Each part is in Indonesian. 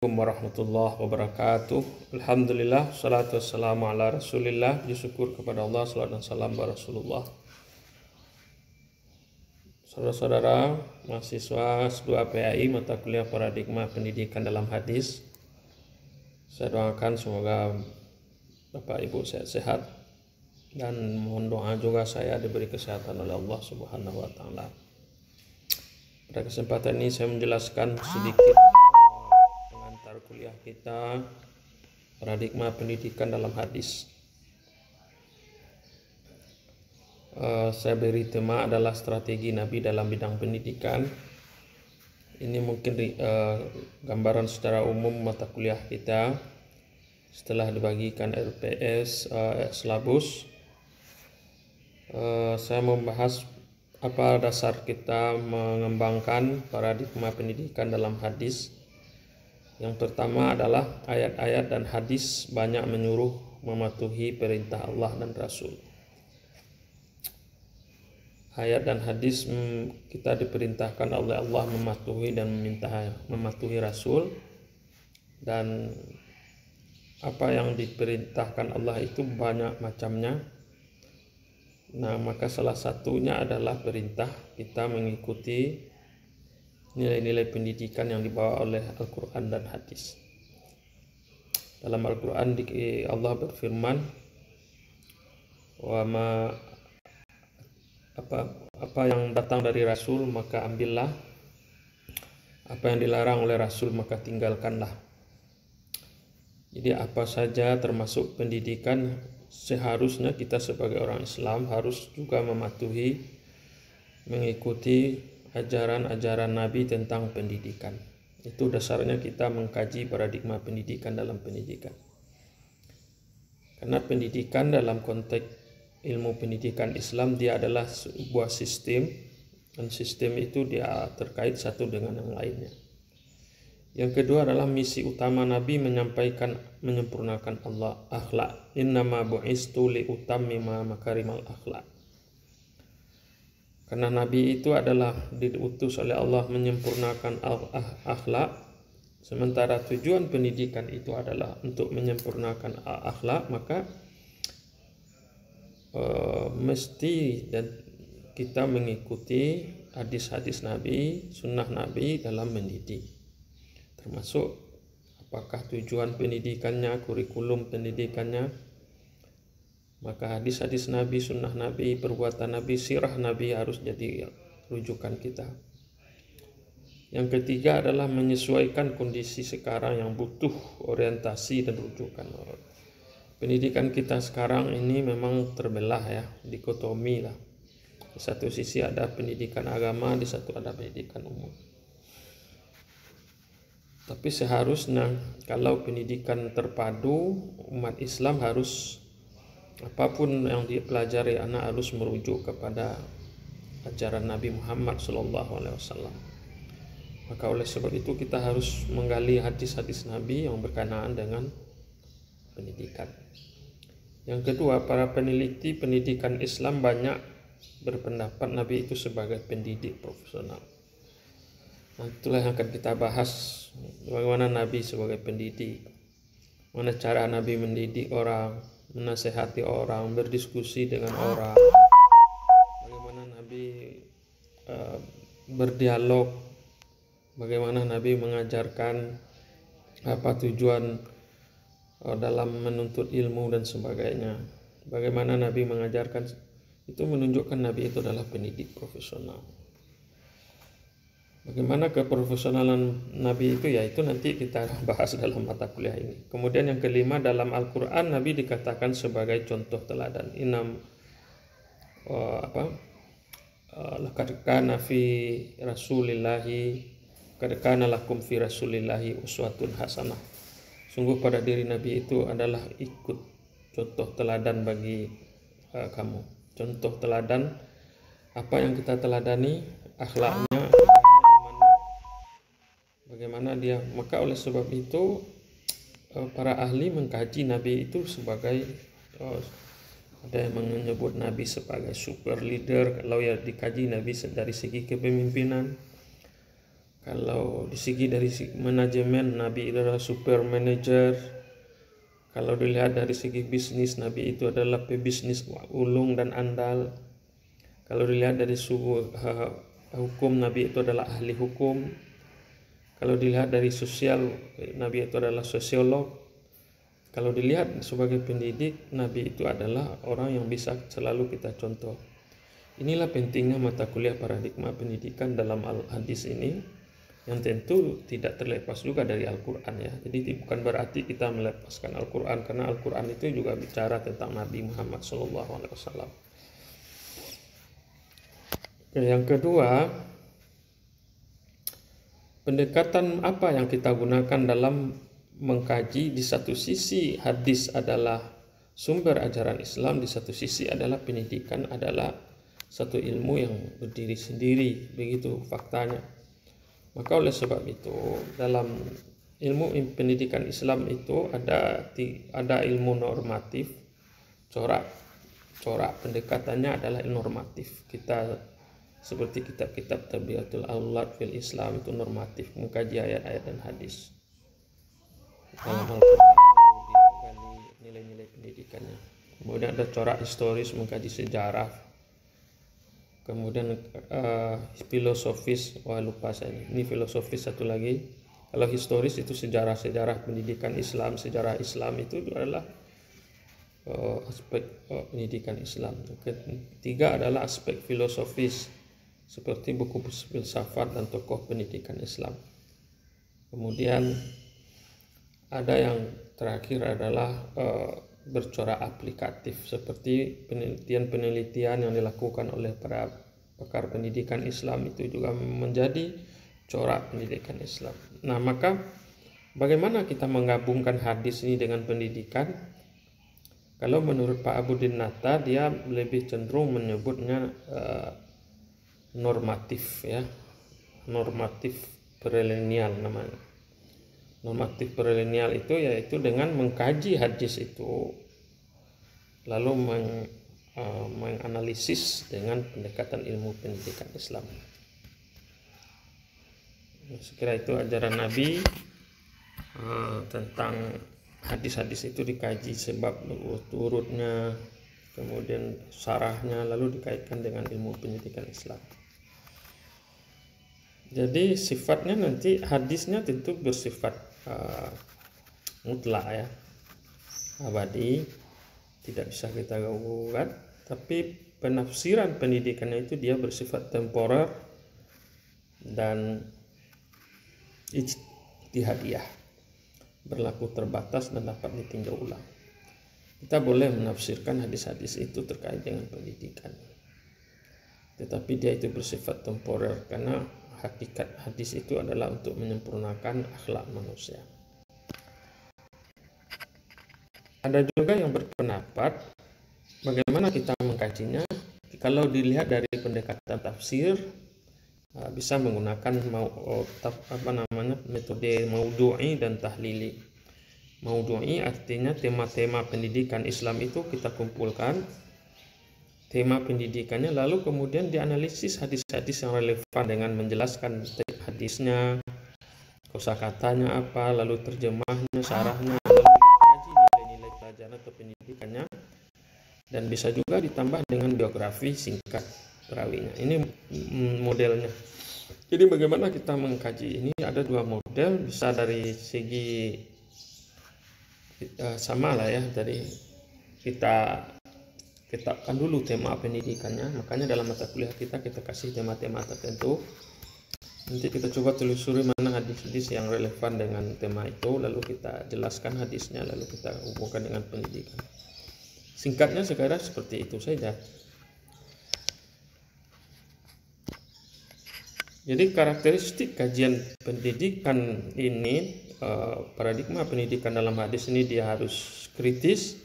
Assalamualaikum warahmatullahi wabarakatuh. Alhamdulillah, salatu wassalamu ala rasulillah. Puji syukur kepada Allah, salawat dan salam kepada Rasulullah. Saudara-saudara mahasiswa S2 PAI mata kuliah paradigma pendidikan dalam hadis, saya doakan semoga Bapak Ibu sehat-sehat dan mohon doa juga saya diberi kesehatan oleh Allah Subhanahu wa taala. Pada kesempatan ini saya menjelaskan sedikit pengantar kuliah kita paradigma pendidikan dalam hadis. Saya beri tema adalah strategi Nabi dalam bidang pendidikan. Ini mungkin gambaran secara umum mata kuliah kita setelah dibagikan RPS Slabus. Saya membahas apa dasar kita mengembangkan paradigma pendidikan dalam hadis. Yang pertama adalah ayat-ayat dan hadis banyak menyuruh mematuhi perintah Allah dan Rasul. Ayat dan hadis kita diperintahkan oleh Allah mematuhi dan mematuhi Rasul, dan apa yang diperintahkan Allah itu banyak macamnya. Nah, maka salah satunya adalah perintah kita mengikuti nilai-nilai pendidikan yang dibawa oleh Al-Quran dan hadis. Dalam Al-Quran Allah berfirman, apa yang datang dari Rasul maka ambillah, apa yang dilarang oleh Rasul maka tinggalkanlah. Jadi apa saja termasuk pendidikan, seharusnya kita sebagai orang Islam harus juga mematuhi, mengikuti ajaran-ajaran Nabi tentang pendidikan. Itu dasarnya kita mengkaji paradigma pendidikan dalam pendidikan. Karena pendidikan dalam konteks ilmu pendidikan Islam dia adalah sebuah sistem, dan sistem itu dia terkait satu dengan yang lainnya. Yang kedua adalah misi utama Nabi menyempurnakan akhlak. Innama bu'istu li utammima makarimal akhlak. Karena Nabi itu adalah diutus oleh Allah menyempurnakan akhlak, sementara tujuan pendidikan itu adalah untuk menyempurnakan akhlak, maka mesti dan kita mengikuti hadis-hadis Nabi, sunnah Nabi dalam mendidik. Termasuk apakah tujuan pendidikannya, kurikulum pendidikannya, maka hadis-hadis Nabi, sunnah Nabi, perbuatan Nabi, sirah Nabi harus jadi rujukan kita. Yang ketiga adalah menyesuaikan kondisi sekarang yang butuh orientasi dan rujukan. Pendidikan kita sekarang ini memang terbelah ya, dikotomi lah. Di satu sisi ada pendidikan agama, di satu ada pendidikan umum. Tapi seharusnya kalau pendidikan terpadu, umat Islam harus apapun yang dipelajari anak harus merujuk kepada ajaran Nabi Muhammad SAW. Maka oleh sebab itu kita harus menggali hadis-hadis Nabi yang berkenaan dengan pendidikan. Yang kedua, para peneliti pendidikan Islam banyak berpendapat Nabi itu sebagai pendidik profesional. Nah, itulah yang akan kita bahas, bagaimana Nabi sebagai pendidik, mana cara Nabi mendidik orang, menasehati orang, berdiskusi dengan orang, bagaimana Nabi berdialog, bagaimana Nabi mengajarkan apa tujuan dalam menuntut ilmu dan sebagainya. Bagaimana Nabi mengajarkan, itu menunjukkan Nabi itu adalah pendidik profesional. Bagaimana keprofesionalan Nabi itu, ya itu nanti kita bahas dalam mata kuliah ini. Kemudian yang kelima, dalam Al-Quran Nabi dikatakan sebagai contoh teladan. Laqad kana fi rasulillahi qad kana lakum fi rasulillahi uswatun hasanah. Sungguh pada diri Nabi itu adalah ikut contoh teladan bagi kamu. Contoh teladan, apa yang kita teladani, akhlaknya, imannya, bagaimana dia. Maka oleh sebab itu para ahli mengkaji Nabi itu sebagai ada yang menyebut Nabi sebagai super leader. Kalau ya dikaji Nabi dari segi kepemimpinan, Kalau di segi dari manajemen, Nabi itu adalah super manager. Kalau dilihat dari segi bisnis, Nabi itu adalah pebisnis ulung dan andal. Kalau dilihat dari hukum, Nabi itu adalah ahli hukum. Kalau dilihat dari sosial, Nabi itu adalah sosiolog. Kalau dilihat sebagai pendidik, Nabi itu adalah orang yang bisa selalu kita contoh. Inilah pentingnya mata kuliah paradigma pendidikan dalam hadis ini, yang tentu tidak terlepas juga dari Al-Quran ya. Jadi bukan berarti kita melepaskan Al-Quran, karena Al-Quran itu juga bicara tentang Nabi Muhammad SAW. Yang kedua, pendekatan apa yang kita gunakan dalam mengkaji? Di satu sisi hadis adalah sumber ajaran Islam, di satu sisi adalah pendidikan adalah satu ilmu yang berdiri sendiri, begitu faktanya. Maka oleh sebab itu dalam ilmu pendidikan Islam itu ada ilmu normatif, corak pendekatannya adalah normatif. Kita seperti kitab-kitab Tabiatul Aulad fil Islam itu normatif, mengkaji ayat-ayat dan hadis. Dalam Al-Quran digali nilai-nilai pendidikannya. Kemudian ada corak historis, mengkaji sejarah. Kemudian filosofis, lupa saya ini filosofis satu lagi. Kalau historis itu sejarah pendidikan Islam, sejarah Islam itu adalah aspek pendidikan Islam. Ketiga adalah aspek filosofis, seperti buku filsafat dan tokoh pendidikan Islam. Kemudian ada yang terakhir adalah bercorak aplikatif, seperti penelitian yang dilakukan oleh para pakar pendidikan Islam itu juga menjadi corak pendidikan Islam. Nah, maka bagaimana kita menggabungkan hadis ini dengan pendidikan? Kalau menurut Pak Abudin Nata, dia lebih cenderung menyebutnya normatif ya, normatif prelinial namanya. Normatif prelinial itu yaitu dengan mengkaji hadis itu lalu menganalisis dengan pendekatan ilmu pendidikan Islam. Sekira itu ajaran Nabi tentang hadis-hadis itu dikaji sebab urutnya, kemudian syarahnya, lalu dikaitkan dengan ilmu pendidikan Islam. Jadi sifatnya nanti hadisnya tentu bersifat mutlak ya, abadi, tidak bisa kita gugat. Tapi penafsiran pendidikannya itu dia bersifat temporer dan ijtihadiyah, berlaku terbatas dan dapat ditinjau ulang. Kita boleh menafsirkan hadis-hadis itu terkait dengan pendidikan, tetapi dia itu bersifat temporer karena hakikat hadis itu adalah untuk menyempurnakan akhlak manusia. Ada juga yang berpendapat bagaimana kita mengkajinya. Kalau dilihat dari pendekatan tafsir, bisa menggunakan metode maudu'i dan tahlili. Maudu'i artinya tema-tema pendidikan Islam itu kita kumpulkan tema pendidikannya, lalu kemudian dianalisis hadis-hadis yang relevan dengan menjelaskan hadisnya, kosakatanya apa, lalu terjemahnya, syarahnya, lalu dikaji nilai-nilai pelajaran atau pendidikannya, dan bisa juga ditambah dengan biografi singkat perawinya. Ini modelnya. Jadi bagaimana kita mengkaji ini? Ada dua model, bisa dari segi sama lah ya, dari kita tetapkan dulu tema pendidikannya. Makanya dalam mata kuliah kita kasih tema-tema tertentu. Nanti kita coba telusuri mana hadis-hadis yang relevan dengan tema itu, lalu kita jelaskan hadisnya, lalu kita hubungkan dengan pendidikan. Singkatnya sekarang seperti itu saja. Jadi karakteristik kajian pendidikan ini, paradigma pendidikan dalam hadis ini, dia harus kritis.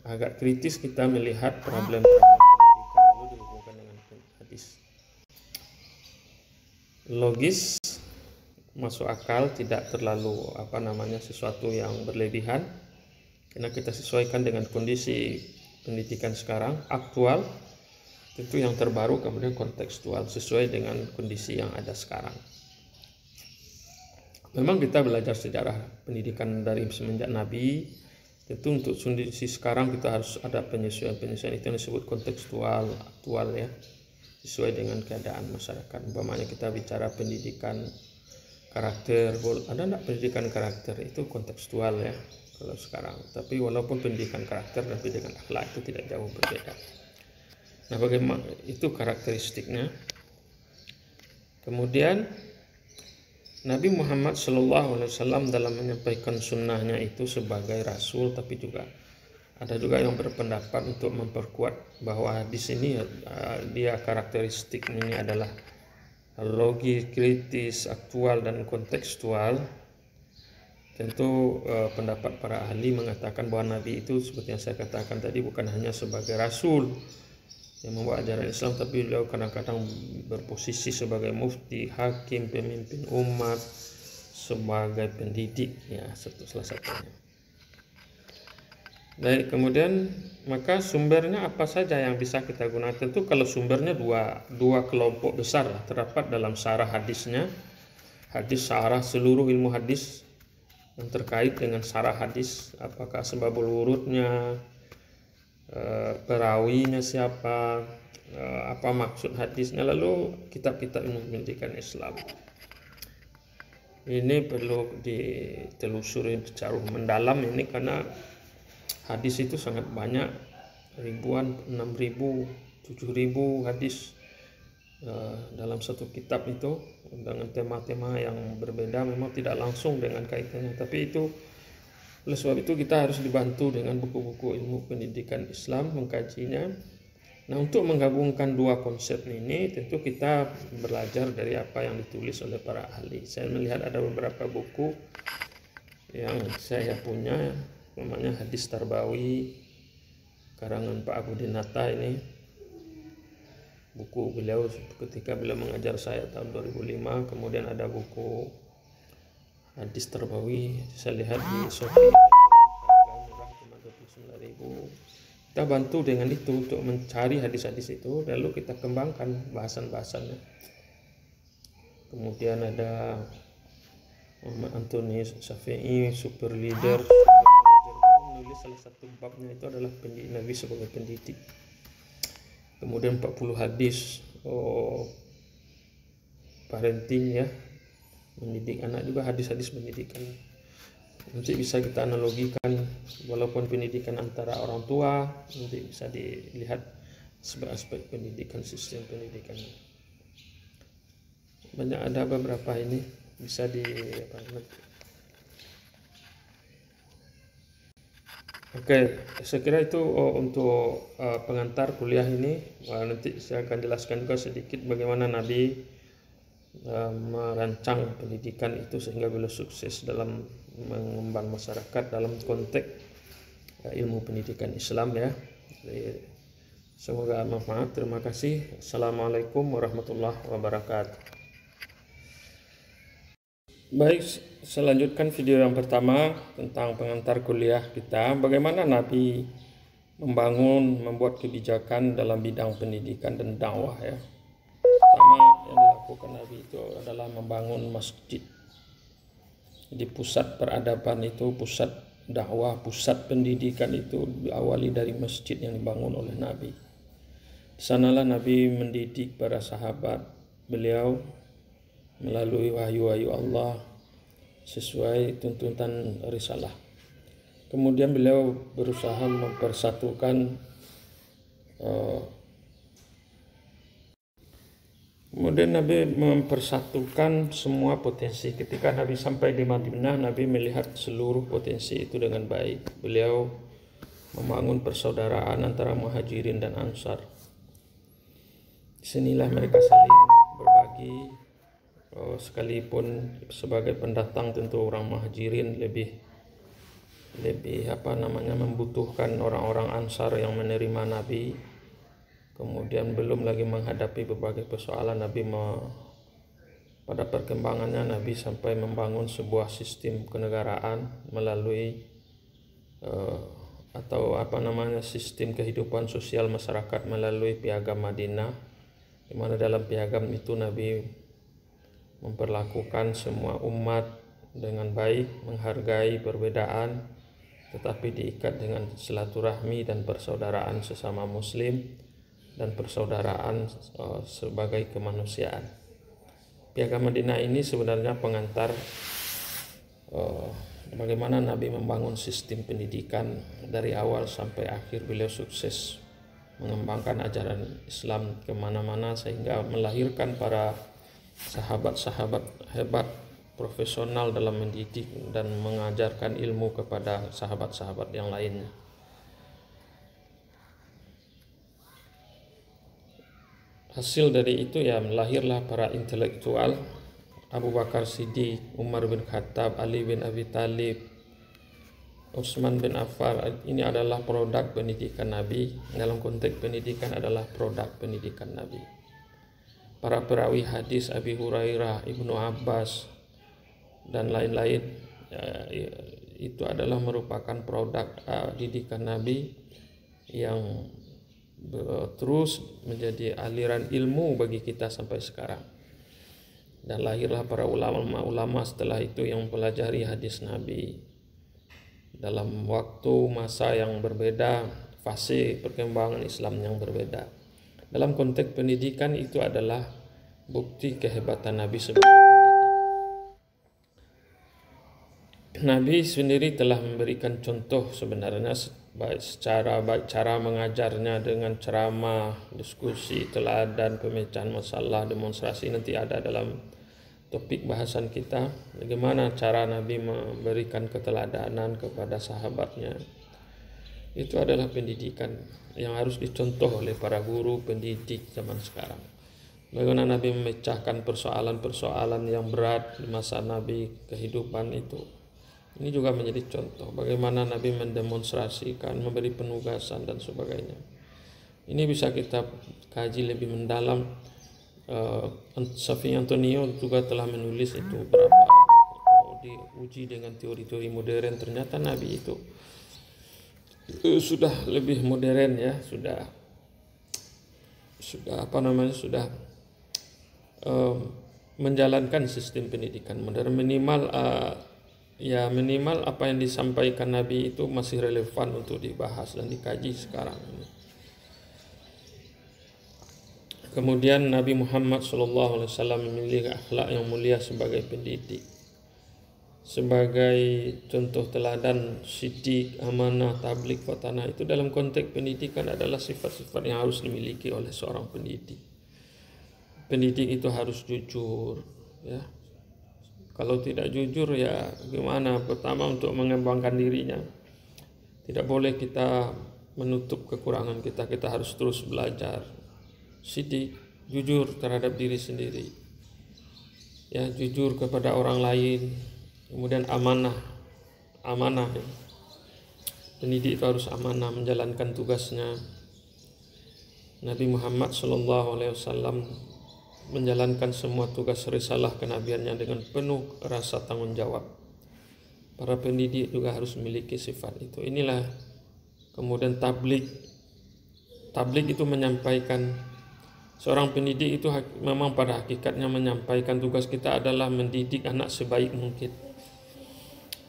Agak kritis kita melihat problem-problem pendidikan lalu dihubungkan dengan hadis. Logis, masuk akal, tidak terlalu sesuatu yang berlebihan, karena kita sesuaikan dengan kondisi pendidikan sekarang, aktual, tentu yang terbaru, kemudian kontekstual, sesuai dengan kondisi yang ada sekarang. Memang kita belajar sejarah pendidikan dari semenjak Nabi. Tentu untuk kondisi sekarang kita harus ada penyesuaian-penyesuaian, itu yang disebut kontekstual, aktual ya, sesuai dengan keadaan masyarakat. Umpamanya kita bicara pendidikan karakter, ada enggak pendidikan karakter, itu kontekstual ya kalau sekarang. Tapi walaupun pendidikan karakter dan pendidikan akhlak itu tidak jauh berbeda. Nah, bagaimana itu karakteristiknya. Kemudian Nabi Muhammad SAW dalam menyampaikan sunnahnya itu sebagai rasul, tapi juga ada juga yang berpendapat untuk memperkuat bahwa di sini dia karakteristik ini adalah logis, kritis, aktual dan kontekstual. Tentu pendapat para ahli mengatakan bahwa Nabi itu seperti yang saya katakan tadi bukan hanya sebagai rasul yang membawa ajaran Islam, tapi beliau kadang-kadang berposisi sebagai mufti, hakim, pemimpin umat, sebagai pendidik ya, salah satunya. Baik, kemudian maka sumbernya apa saja yang bisa kita gunakan? Tentu kalau sumbernya dua kelompok besar lah, terdapat dalam syarah hadisnya, hadis syarah seluruh ilmu hadis yang terkait dengan syarah hadis, apakah sebabul wurudnya, perawinya siapa, apa maksud hadisnya, lalu kitab-kitab ilmu pendidikan Islam. Ini perlu ditelusuri secara mendalam ini, karena hadis itu sangat banyak, ribuan, 6.000, 7.000 hadis dalam satu kitab itu dengan tema-tema yang berbeda, memang tidak langsung dengan kaitannya, tapi itu oleh sebab itu kita harus dibantu dengan buku-buku ilmu pendidikan Islam, mengkajinya. Nah, untuk menggabungkan dua konsep ini tentu kita belajar dari apa yang ditulis oleh para ahli. Saya melihat ada beberapa buku yang saya punya, namanya Hadis Tarbawi karangan Pak Abu Dinata. Ini buku beliau ketika beliau mengajar saya tahun 2005. Kemudian ada buku Hadis Tarbawi, saya lihat di Shopee, murah, cuma 29.000. Kita bantu dengan itu untuk mencari hadis-hadis itu, lalu kita kembangkan bahasan-bahasannya. Kemudian ada Muhammad Antoni Syafi'i, super leader, menulis salah satu babnya itu adalah pendidik Nabi sebagai pendidik. Kemudian 40 hadis parenting ya, mendidik anak, juga hadis-hadis pendidikan. Nanti bisa kita analogikan, walaupun pendidikan antara orang tua, nanti bisa dilihat aspek pendidikan, sistem pendidikan. Banyak, ada beberapa ini bisa Oke, saya kira itu untuk pengantar kuliah ini. Nanti saya akan jelaskan juga sedikit bagaimana Nabi merancang pendidikan itu sehingga beliau sukses dalam mengembang masyarakat dalam konteks ilmu pendidikan Islam ya. Jadi, semoga bermanfaat. Terima kasih. Assalamualaikum warahmatullahi wabarakatuh. Baik, saya lanjutkan video yang pertama tentang pengantar kuliah kita, bagaimana Nabi membuat kebijakan dalam bidang pendidikan dan dakwah ya. Pertama yang dilakukan Nabi itu adalah membangun masjid. Jadi pusat peradaban itu, pusat dakwah, pusat pendidikan itu diawali dari masjid yang dibangun oleh Nabi. Di sanalah Nabi mendidik para sahabat beliau melalui wahyu-wahyu Allah sesuai tuntutan risalah. Kemudian beliau berusaha mempersatukan semua potensi. Ketika Nabi sampai di Madinah, Nabi melihat seluruh potensi itu dengan baik. Beliau membangun persaudaraan antara Muhajirin dan Ansar. Disinilah mereka saling berbagi, sekalipun sebagai pendatang tentu orang Muhajirin lebih membutuhkan orang-orang Ansar yang menerima Nabi. Kemudian belum lagi menghadapi berbagai persoalan, pada perkembangannya Nabi sampai membangun sebuah sistem kenegaraan melalui sistem kehidupan sosial masyarakat melalui piagam Madinah, di mana dalam piagam itu Nabi memperlakukan semua umat dengan baik, menghargai perbedaan, tetapi diikat dengan silaturahmi dan persaudaraan sesama muslim dan persaudaraan sebagai kemanusiaan. Piagam Madinah ini sebenarnya pengantar bagaimana Nabi membangun sistem pendidikan dari awal sampai akhir. Beliau sukses mengembangkan ajaran Islam kemana-mana sehingga melahirkan para sahabat-sahabat hebat, profesional dalam mendidik dan mengajarkan ilmu kepada sahabat-sahabat yang lainnya. Hasil dari itu ya lahirlah para intelektual, Abu Bakar Siddiq, Umar bin Khattab, Ali bin Abi Thalib, Utsman bin Affan. Ini adalah produk pendidikan Nabi. Dalam konteks pendidikan adalah produk pendidikan Nabi. Para perawi hadis Abi Hurairah, Ibnu Abbas dan lain-lain itu adalah merupakan produk didikan Nabi yang terus menjadi aliran ilmu bagi kita sampai sekarang. Dan lahirlah para ulama-ulama setelah itu yang mempelajari hadis Nabi dalam waktu masa yang berbeda, fase perkembangan Islam yang berbeda. Dalam konteks pendidikan itu adalah bukti kehebatan Nabi sebagai pendidik. Nabi sendiri telah memberikan contoh sebenarnya baik cara mengajarnya dengan ceramah, diskusi, teladan, pemecahan masalah, demonstrasi. Nanti ada dalam topik bahasan kita bagaimana cara Nabi memberikan keteladanan kepada sahabatnya. Itu adalah pendidikan yang harus dicontoh oleh para guru pendidik zaman sekarang. Bagaimana Nabi memecahkan persoalan-persoalan yang berat di masa Nabi, kehidupan itu. Ini juga menjadi contoh bagaimana Nabi mendemonstrasikan, memberi penugasan dan sebagainya. Ini bisa kita kaji lebih mendalam. Safi Antonio juga telah menulis itu berapa diuji dengan teori-teori modern. Ternyata Nabi itu sudah lebih modern ya, sudah menjalankan sistem pendidikan modern. Minimal apa yang disampaikan Nabi itu masih relevan untuk dibahas dan dikaji sekarang ini. Kemudian Nabi Muhammad SAW memiliki akhlak yang mulia sebagai pendidik, sebagai contoh teladan, siddiq, amanah, tabligh, fatanah. Itu dalam konteks pendidikan adalah sifat-sifat yang harus dimiliki oleh seorang pendidik. Pendidik itu harus jujur, ya. Kalau tidak jujur ya gimana? Pertama untuk mengembangkan dirinya, tidak boleh kita menutup kekurangan kita. Kita harus terus belajar. Siddiq, jujur terhadap diri sendiri, ya, jujur kepada orang lain. Kemudian amanah. Ya. Pendidik itu harus amanah menjalankan tugasnya. Nabi Muhammad SAW menjalankan semua tugas risalah kenabiannya dengan penuh rasa tanggung jawab. Para pendidik juga harus memiliki sifat itu. Inilah kemudian tabligh. Tabligh itu menyampaikan. Seorang pendidik itu memang pada hakikatnya menyampaikan tugas kita adalah mendidik anak sebaik mungkin.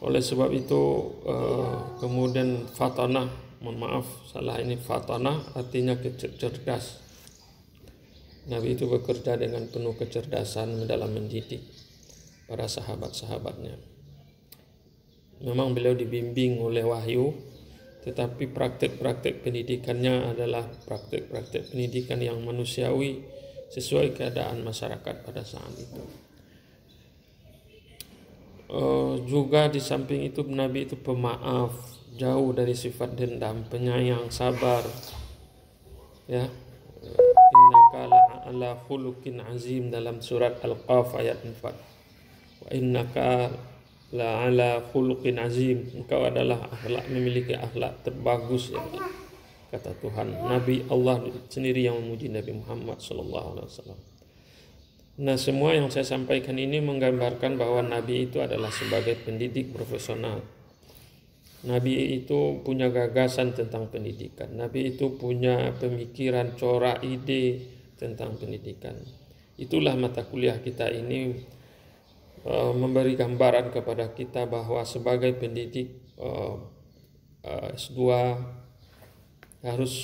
Oleh sebab itu kemudian fatanah, fatanah artinya cerdas. Nabi itu bekerja dengan penuh kecerdasan dalam mendidik para sahabat-sahabatnya. Memang beliau dibimbing oleh wahyu, tetapi praktek-praktek pendidikannya adalah praktek-praktek pendidikan yang manusiawi sesuai keadaan masyarakat pada saat itu. Juga di samping itu Nabi itu pemaaf, jauh dari sifat dendam, penyayang, sabar. Ya, innaka la'ala khuluqin azim dalam surat Al-Qaf ayat 4. Wa innaka la'ala khuluqin azim, engkau adalah memiliki akhlak terbagus ya, kata Tuhan. Nabi Allah sendiri yang memuji Nabi Muhammad SAW. Nah, semua yang saya sampaikan ini menggambarkan bahwa Nabi itu adalah sebagai pendidik profesional. Nabi itu punya gagasan tentang pendidikan. Nabi itu punya pemikiran, corak, ide tentang pendidikan. Itulah mata kuliah kita ini memberi gambaran kepada kita bahwa sebagai pendidik S2 harus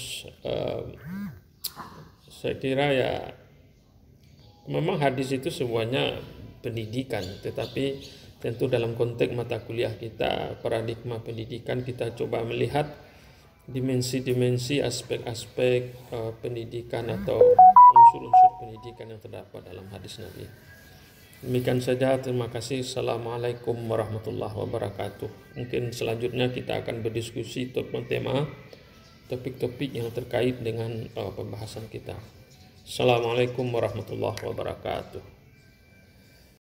saya kira ya memang hadis itu semuanya pendidikan, tetapi tentu dalam konteks mata kuliah kita, paradigma pendidikan, kita coba melihat dimensi-dimensi, aspek-aspek pendidikan atau unsur-unsur pendidikan yang terdapat dalam hadis Nabi. Demikian saja, terima kasih. Assalamualaikum warahmatullahi wabarakatuh. Mungkin selanjutnya kita akan berdiskusi tentang tema topik-topik yang terkait dengan pembahasan kita. Assalamualaikum warahmatullahi wabarakatuh.